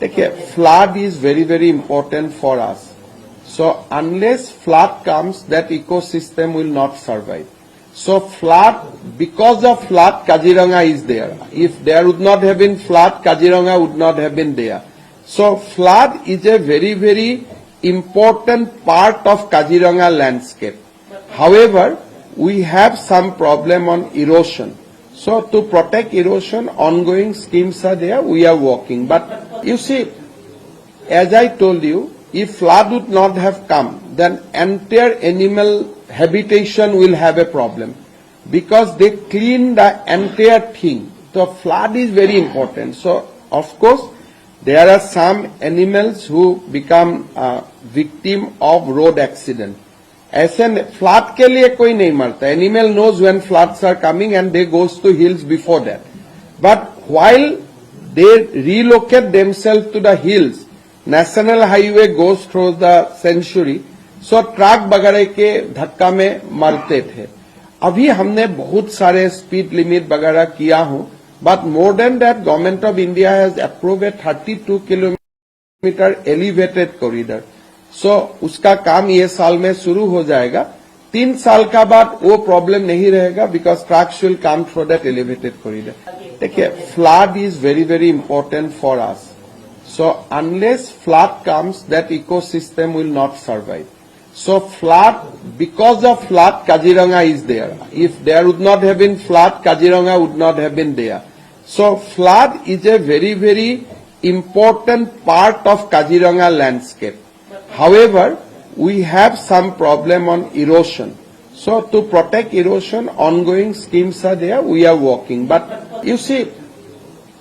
देखिए, flood is very important for us. So unless flood comes, that ecosystem will not survive. So flood, because of flood, Kaziranga is there. If there would not have been flood, Kaziranga would not have been there. So flood is a very important part of Kaziranga landscape. However, we have some problem on erosion. So to protect erosion, ongoing schemes are there, we are working. But you see, as I told you, if flood would not have come, then entire animal habitation will have a problem because they clean the entire thing. So flood is very important. So of course, there are some animals who become victim of road accident. ऐसे flood के लिए कोई नहीं मरता. Animal knows when floods are coming and they goes to hills before that. But while they relocate themselves to the hills, national highway goes through the century, so truck वगैरह के धक्का में मरते थे. अभी हमने बहुत सारे स्पीड लिमिट वगैरह किया हूं, but more than that, Government of India has approved a 32 kilometer elevated corridor. So उसका काम ये साल में शुरू हो जाएगा. 3 साल का बाद वो प्रॉब्लम नहीं रहेगा because trucks will come through that elevated corridor. देखिए, flood is very important for us. So unless flood comes, that ecosystem will not survive. So flood, because of flood, Kaziranga is there. If there would not have been flood, Kaziranga would not have been there. So flood is a very important part of Kaziranga landscape. However, we have some problem on erosion. So to protect erosion, ongoing schemes are there, we are working. But you see,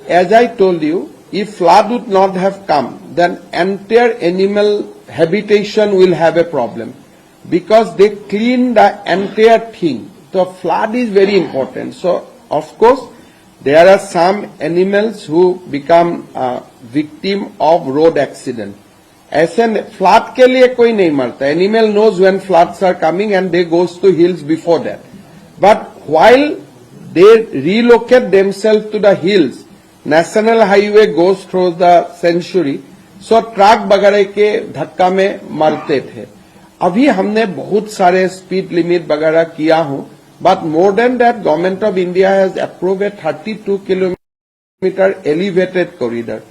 as I told you, if flood would not have come, then entire animal habitation will have a problem because they clean the entire thing. So flood is very important. So of course, there are some animals who become victim of road accident. ऐसे flood के लिए कोई नहीं मरता. Animal knows when floods are coming and they goes to hills before that. But while they relocate themselves to the hills, national highway goes through the century, so truck वगैरह के धक्का में मरते थे. अभी हमने बहुत सारे स्पीड लिमिट वगैरह किया हूं, but more than that, Government of India has approved a 32 kilometer elevated corridor.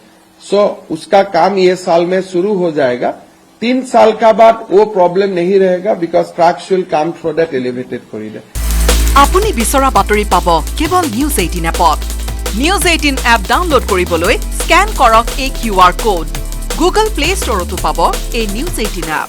So उसका काम ये साल में शुरू हो जाएगा. 3 साल का बाद वो प्रॉब्लम नहीं रहेगा because trucks will come through that elevated corridor. আপুনি বিচৰা বাতৰি পাব কেৱল নিউজ 18 এপত. নিউজ 18 এপ ডাউনলোড কৰিবলৈ স্ক্যান কৰক এই QR code. Google Play Store তো পাব এই নিউজ 18 এপ.